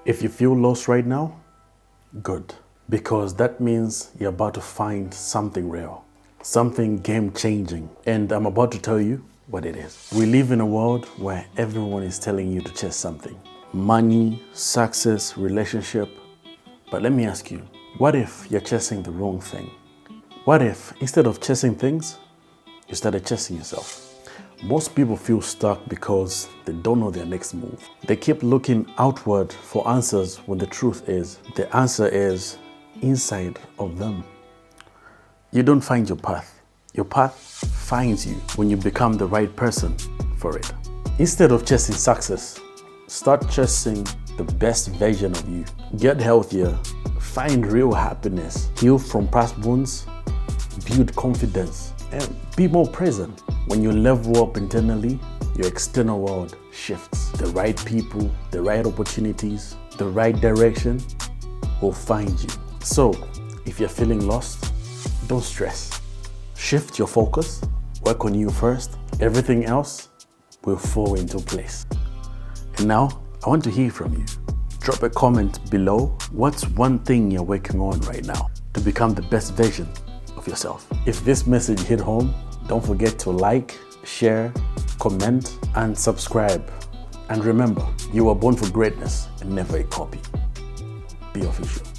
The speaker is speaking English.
If you feel lost right now, good. Because that means you're about to find something real, something game-changing. And I'm about to tell you what it is. We live in a world where everyone is telling you to chase something. Money, success, relationship. But let me ask you, what if you're chasing the wrong thing? What if instead of chasing things, you started chasing yourself? Most people feel stuck because they don't know their next move. They keep looking outward for answers when the truth is, the answer is inside of them. You don't find your path. Your path finds you when you become the right person for it. Instead of chasing success, start chasing the best version of you. Get healthier, find real happiness, heal from past wounds, build confidence, and be more present. When you level up internally, your external world shifts. The right people, the right opportunities, the right direction will find you. So, if you're feeling lost, don't stress. Shift your focus, work on you first. Everything else will fall into place. And now, I want to hear from you. Drop a comment below. What's one thing you're working on right now to become the best version of yourself? If this message hit home, don't forget to like, share, comment, and subscribe. And remember, you were born for greatness and never a copy. Be official.